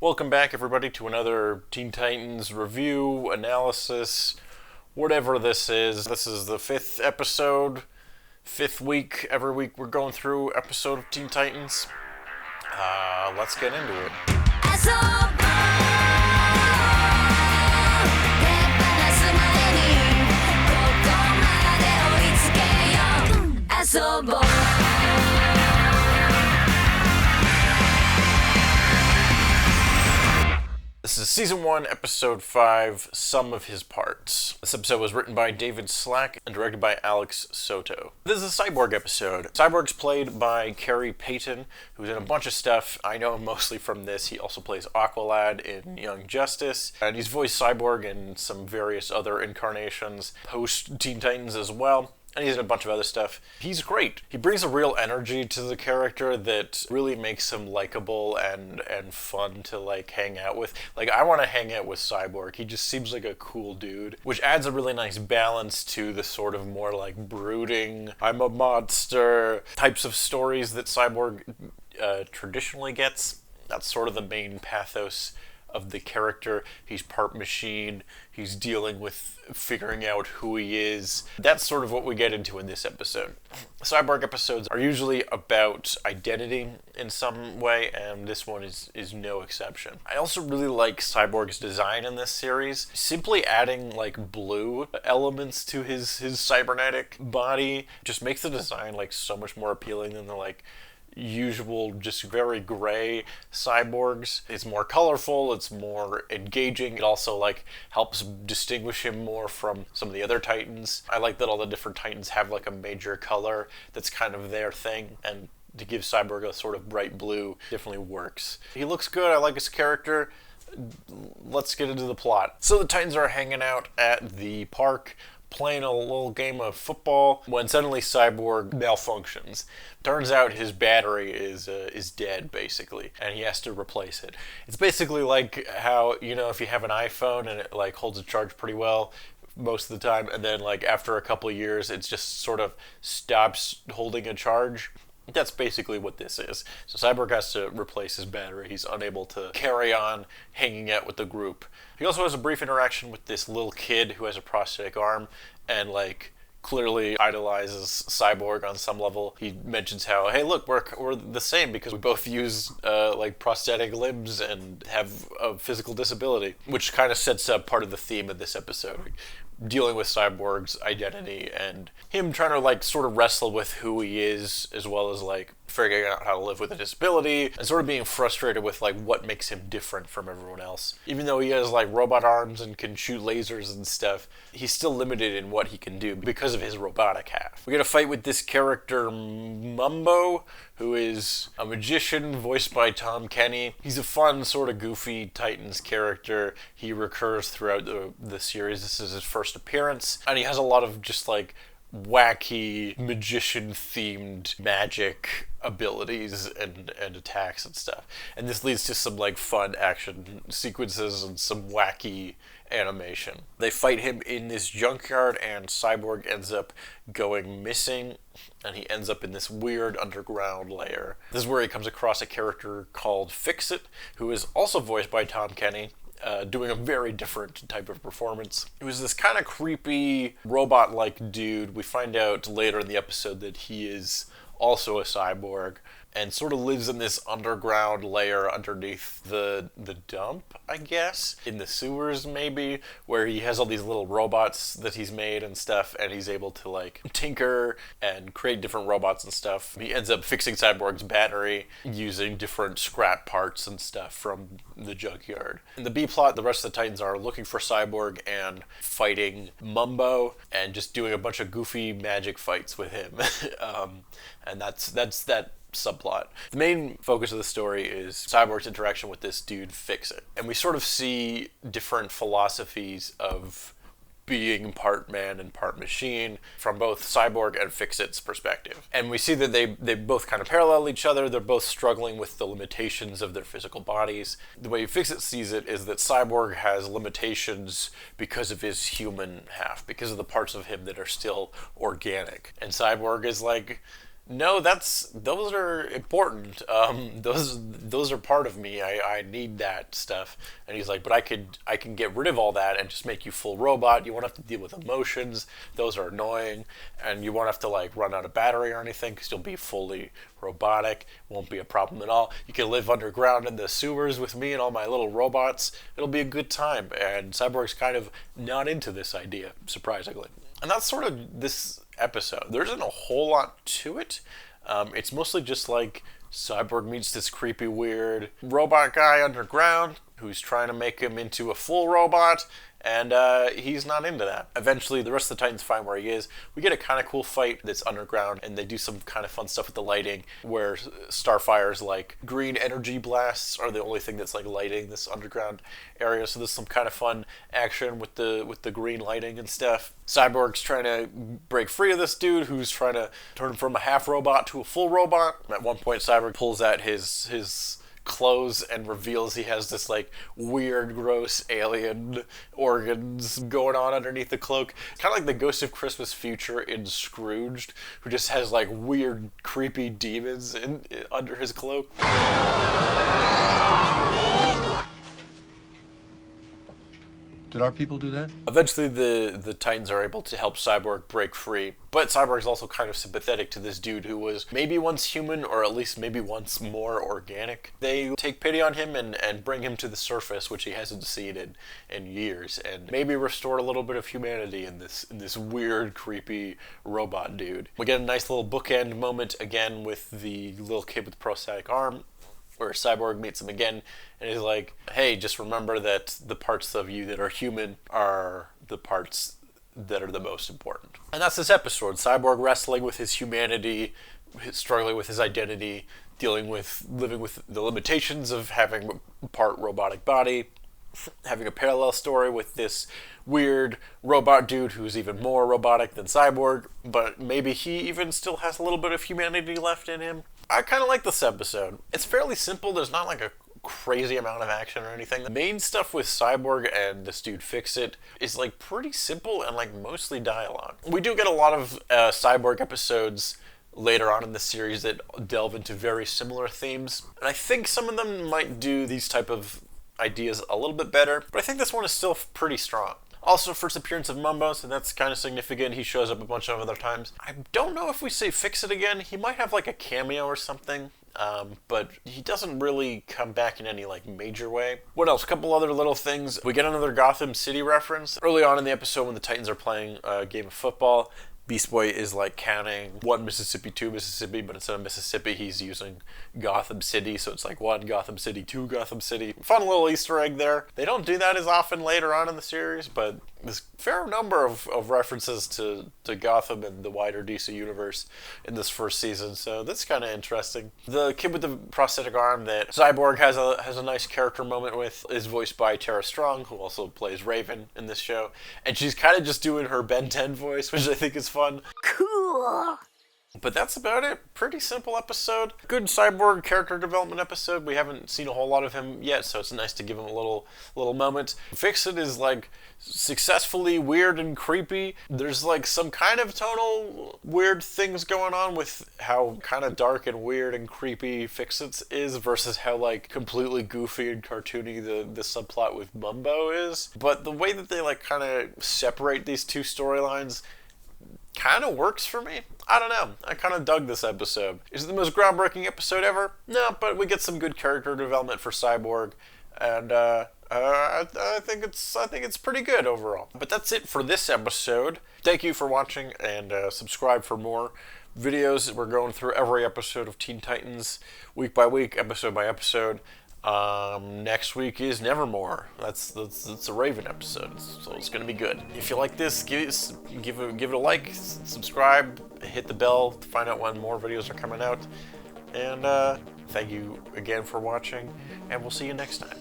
Welcome back, everybody, to another Teen Titans review, analysis, whatever this is. This is the fifth episode, fifth week. Every week we're going through episode of Teen Titans. Let's get into it. This is Season 1, Episode 5, Sum of His Parts. This episode was written by David Slack and directed by Alex Soto. This is a Cyborg episode. Cyborg's played by Carrie Payton, who's in a bunch of stuff. I know him mostly from this. He also plays Aqualad in Young Justice, and he's voiced Cyborg in some various other incarnations, post-Teen Titans as well. And he's in a bunch of other stuff. He's great. He brings a real energy to the character that really makes him likable and fun to, hang out with. I want to hang out with Cyborg. He just seems like a cool dude, which adds a really nice balance to the sort of more, brooding, I'm a monster types of stories that Cyborg traditionally gets. That's sort of the main pathos of the character. He's part machine. He's dealing with figuring out who he is. That's sort of what we get into in this episode. Cyborg episodes are usually about identity in some way, and this one is no exception. I also really like Cyborg's design in this series. Simply adding blue elements to his cybernetic body just makes the design so much more appealing than the usual, just very gray cyborgs. It's more colorful, it's more engaging. It also helps distinguish him more from some of the other Titans. I like that all the different Titans have a major color that's kind of their thing, and to give Cyborg a sort of bright blue definitely works. He looks good, I like his character. Let's get into the plot. So the Titans are hanging out at the park, playing a little game of football, when suddenly Cyborg malfunctions. Turns out his battery is dead, basically, and he has to replace it. It's basically like how, if you have an iPhone and it holds a charge pretty well most of the time, and then after a couple of years it just sort of stops holding a charge. That's basically what this is. So Cyborg has to replace his battery. He's unable to carry on hanging out with the group. He also has a brief interaction with this little kid who has a prosthetic arm and clearly idolizes Cyborg on some level. He mentions how, hey, look, we're the same because we both use prosthetic limbs and have a physical disability, which kind of sets up part of the theme of this episode. Dealing with Cyborg's identity and him trying to sort of wrestle with who he is, as well as figuring out how to live with a disability, and sort of being frustrated with what makes him different from everyone else. Even though he has robot arms and can shoot lasers and stuff, he's still limited in what he can do because of his robotic half. We get a fight with this character Mumbo, who is a magician voiced by Tom Kenny. He's a fun, sort of goofy Titans character. He recurs throughout the series. This is his first appearance, and he has a lot of just wacky magician-themed magic abilities and attacks and stuff. And this leads to some fun action sequences and some wacky animation. They fight him in this junkyard, and Cyborg ends up going missing, and he ends up in this weird underground lair. This is where he comes across a character called Fixit, who is also voiced by Tom Kenny, doing a very different type of performance. It was this kind of creepy, robot-like dude. We find out later in the episode that he is also a cyborg, and sort of lives in this underground layer underneath the dump, I guess, in the sewers maybe, where he has all these little robots that he's made and stuff, and he's able to tinker and create different robots and stuff. He ends up fixing Cyborg's battery using different scrap parts and stuff from the junkyard. In the B-plot, the rest of the Titans are looking for Cyborg and fighting Mumbo and just doing a bunch of goofy magic fights with him. And that's that subplot. The main focus of the story is Cyborg's interaction with this dude Fixit. And we sort of see different philosophies of being part man and part machine from both Cyborg and Fixit's perspective. And we see that they both kind of parallel each other. They're both struggling with the limitations of their physical bodies. The way Fixit sees it is that Cyborg has limitations because of his human half, because of the parts of him that are still organic. And Cyborg is No, those are important. Those are part of me. I need that stuff. And he's like, but I can get rid of all that and just make you full robot. You won't have to deal with emotions. Those are annoying, and you won't have to like run out of battery or anything because you'll be fully robotic. Won't be a problem at all. You can live underground in the sewers with me and all my little robots. It'll be a good time. And Cyborg's kind of not into this idea, surprisingly. And that's sort of this episode. There isn't a whole lot to it. It's mostly just like Cyborg meets this creepy, weird robot guy underground who's trying to make him into a full robot, and he's not into that. Eventually, the rest of the Titans find where he is. We get a kind of cool fight that's underground, and they do some kind of fun stuff with the lighting, where Starfire's like green energy blasts are the only thing that's like lighting this underground area. So there's some kind of fun action with the green lighting and stuff. Cyborg's trying to break free of this dude who's trying to turn him from a half robot to a full robot. At one point, Cyborg pulls out his clothes and reveals he has this like weird, gross alien organs going on underneath the cloak. Kind of like the Ghost of Christmas Future in Scrooged, who just has like weird, creepy demons under his cloak. Did our people do that? Eventually, the Titans are able to help Cyborg break free, but Cyborg's also kind of sympathetic to this dude who was maybe once human, or at least maybe once more organic. They take pity on him and bring him to the surface, which he hasn't seen in years, and maybe restore a little bit of humanity in this weird, creepy robot dude. We get a nice little bookend moment again with the little kid with the prosthetic arm, where Cyborg meets him again, and he's like, hey, just remember that the parts of you that are human are the parts that are the most important. And that's this episode. Cyborg wrestling with his humanity, struggling with his identity, living with the limitations of having a part robotic body, having a parallel story with this weird robot dude who's even more robotic than Cyborg, but maybe he even still has a little bit of humanity left in him. I kind of like this episode. It's fairly simple. There's not like a crazy amount of action or anything. The main stuff with Cyborg and this dude Fixit is like pretty simple and like mostly dialogue. We do get a lot of Cyborg episodes later on in the series that delve into very similar themes, and I think some of them might do these type of ideas a little bit better, but I think this one is still pretty strong. Also, first appearance of Mumbo, so that's kind of significant. He shows up a bunch of other times. I don't know if we say Fixit again. He might have like a cameo or something, but he doesn't really come back in any like major way. What else? A couple other little things. We get another Gotham City reference. Early on in the episode when the Titans are playing a game of football, Beast Boy is like counting 1 Mississippi, 2 Mississippi, but instead of Mississippi, he's using Gotham City, so it's like 1 Gotham City, 2 Gotham City. Fun little Easter egg there. They don't do that as often later on in the series, but there's a fair number of references to Gotham and the wider DC universe in this first season, so that's kind of interesting. The kid with the prosthetic arm that Cyborg has a nice character moment with is voiced by Tara Strong, who also plays Raven in this show, and she's kind of just doing her Ben 10 voice, which I think is fun. Cool. But that's about it. Pretty simple episode. Good Cyborg character development episode. We haven't seen a whole lot of him yet, so it's nice to give him a little moment. Fixit is like successfully weird and creepy. There's like some kind of tonal weird things going on with how kind of dark and weird and creepy Fixit is versus how like completely goofy and cartoony the subplot with Mumbo is. But the way that they like kind of separate these two storylines kind of works for me. I don't know. I kind of dug this episode. Is it the most groundbreaking episode ever? No, but we get some good character development for Cyborg, and I think it's pretty good overall. But that's it for this episode. Thank you for watching, and subscribe for more videos. We're going through every episode of Teen Titans week by week, episode by episode. Next week is Nevermore. That's a Raven episode, so it's gonna be good. If you like this, give it a like, subscribe, hit the bell to find out when more videos are coming out. And thank you again for watching, and we'll see you next time.